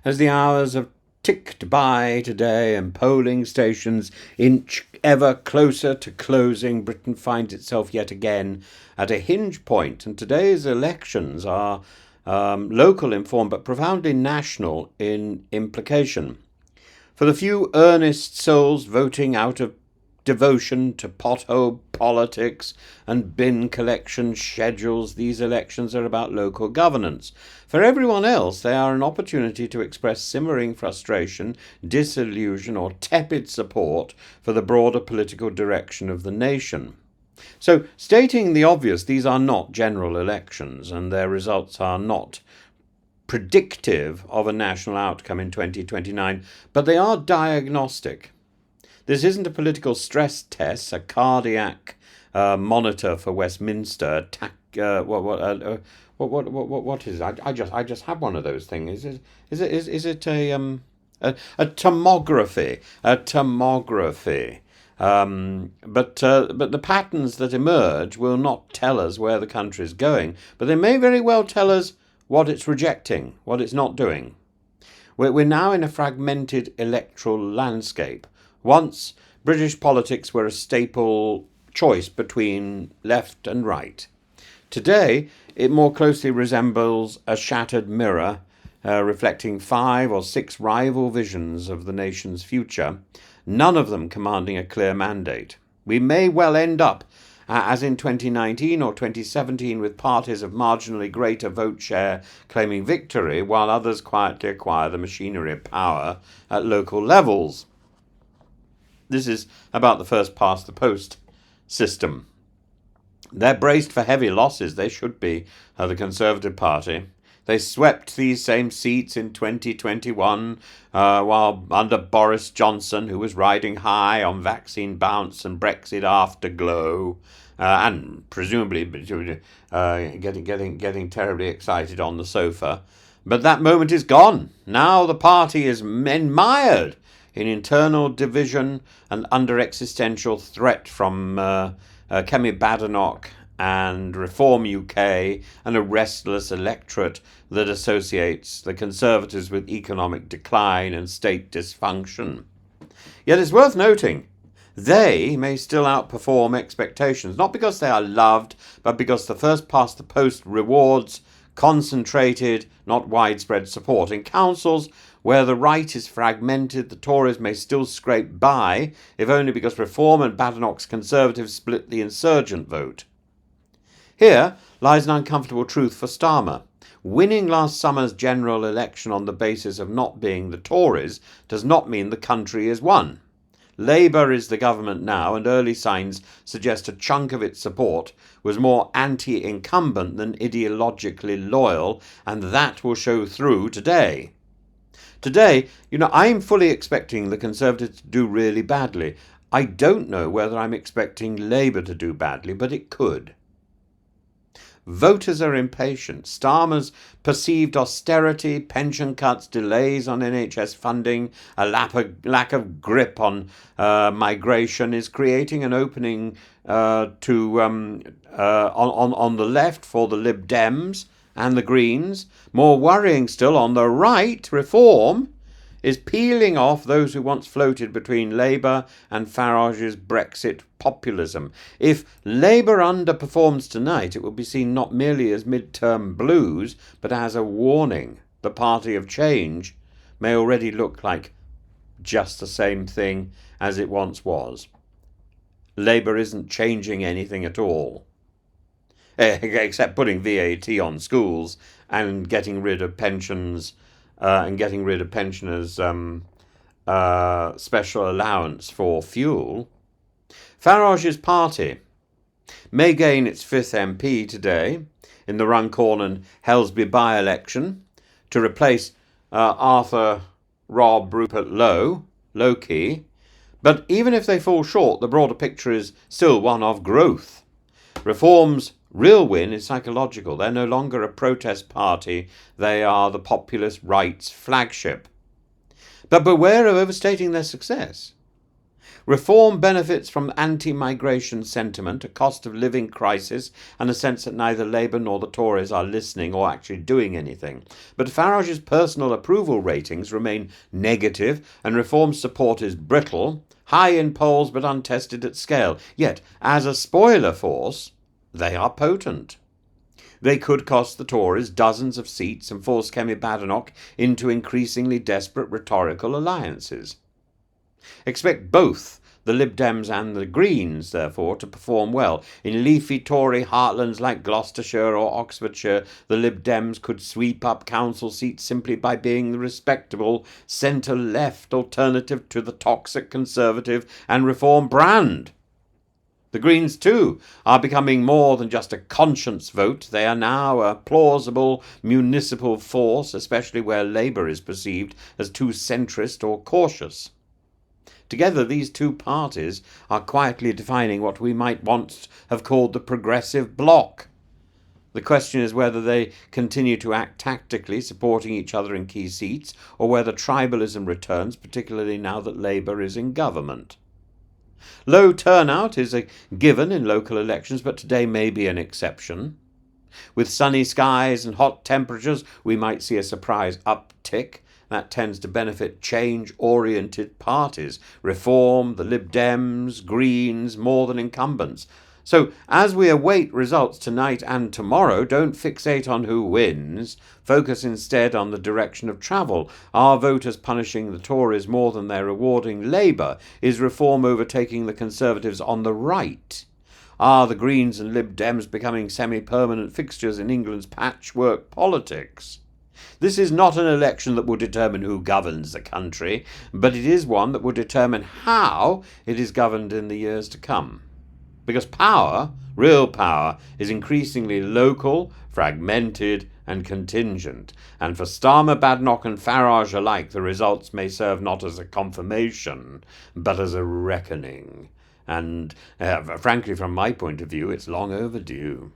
As the hours have ticked by today and polling stations inch ever closer to closing, Britain finds itself yet again at a hinge point, and today's elections are local in form but profoundly national in implication. For the few earnest souls voting out of devotion to pothole politics and bin collection schedules, these elections are about local governance. For everyone else, they are an opportunity to express simmering frustration, disillusion, or tepid support for the broader political direction of the nation. So, stating the obvious, these are not general elections, and their results are not predictive of a national outcome in 2029, but they are diagnostic. This isn't a political stress test, a cardiac monitor for Westminster. What is it? I just have one of those things. Is it a tomography? A tomography. But the patterns that emerge will not tell us where the country is going, but they may very well tell us what it's rejecting, what it's not doing. We're now in a fragmented electoral landscape. Once, British politics were a staple choice between left and right. Today, it more closely resembles a shattered mirror, reflecting 5 or 6 rival visions of the nation's future, none of them commanding a clear mandate. We may well end up, as in 2019 or 2017, with parties of marginally greater vote share claiming victory, while others quietly acquire the machinery of power at local levels. This is about the first past the post system. They're braced for heavy losses, they should be, the Conservative Party. They swept these same seats in 2021 while under Boris Johnson, who was riding high on vaccine bounce and Brexit afterglow, and presumably getting terribly excited on the sofa. But that moment is gone. Now the party is mired in internal division and under existential threat from Kemi Badenoch and Reform UK and a restless electorate that associates the Conservatives with economic decline and state dysfunction. Yet it's worth noting, they may still outperform expectations, not because they are loved, but because the first past the post rewards concentrated, not widespread support. In councils where the right is fragmented, the Tories may still scrape by, if only because Reform and Badenoch's Conservatives split the insurgent vote. Here lies an uncomfortable truth for Starmer. Winning last summer's general election on the basis of not being the Tories does not mean the country is won. Labour is the government now, and early signs suggest a chunk of its support was more anti-incumbent than ideologically loyal, and that will show through today. Today, I'm fully expecting the Conservatives to do really badly. I don't know whether I'm expecting Labour to do badly, but it could. Voters are impatient. Starmer's perceived austerity, pension cuts, delays on NHS funding, a lack of grip on migration is creating an opening on the left for the Lib Dems and the Greens. More worrying still, on the right, Reform is peeling off those who once floated between Labour and Farage's Brexit populism. If Labour underperforms tonight, it will be seen not merely as mid-term blues, but as a warning. The party of change may already look like just the same thing as it once was. Labour isn't changing anything at all, except putting VAT on schools and getting rid of pensions and getting rid of pensioners' special allowance for fuel. Farage's party may gain its 5th MP today in the Runcorn and Helsby by-election to replace Arthur Rob Rupert Low-key. But even if they fall short, the broader picture is still one of growth. Reform's real win is psychological. They're no longer a protest party. They are the populist right's flagship. But beware of overstating their success. Reform benefits from anti-migration sentiment, a cost of living crisis, and a sense that neither Labour nor the Tories are listening or actually doing anything. But Farage's personal approval ratings remain negative, and reform support is brittle, high in polls but untested at scale. Yet, as a spoiler force, they are potent. They could cost the Tories dozens of seats and force Kemi Badenoch into increasingly desperate rhetorical alliances. Expect both the Lib Dems and the Greens, therefore, to perform well. In leafy Tory heartlands like Gloucestershire or Oxfordshire, the Lib Dems could sweep up council seats simply by being the respectable centre-left alternative to the toxic Conservative and Reform brand. The Greens, too, are becoming more than just a conscience vote. They are now a plausible municipal force, especially where Labour is perceived as too centrist or cautious. Together, these two parties are quietly defining what we might once have called the progressive bloc. The question is whether they continue to act tactically, supporting each other in key seats, or whether tribalism returns, particularly now that Labour is in government. Low turnout is a given in local elections, but today may be an exception. With sunny skies and hot temperatures, we might see a surprise uptick. That tends to benefit change-oriented parties, Reform, the Lib Dems, Greens, more than incumbents. So, as we await results tonight and tomorrow, don't fixate on who wins. Focus instead on the direction of travel. Are voters punishing the Tories more than they're rewarding Labour? Is Reform overtaking the Conservatives on the right? Are the Greens and Lib Dems becoming semi-permanent fixtures in England's patchwork politics? This is not an election that will determine who governs the country, but it is one that will determine how it is governed in the years to come. Because power, real power, is increasingly local, fragmented, and contingent. And for Starmer, Badenoch, and Farage alike, the results may serve not as a confirmation, but as a reckoning. And frankly, from my point of view, it's long overdue.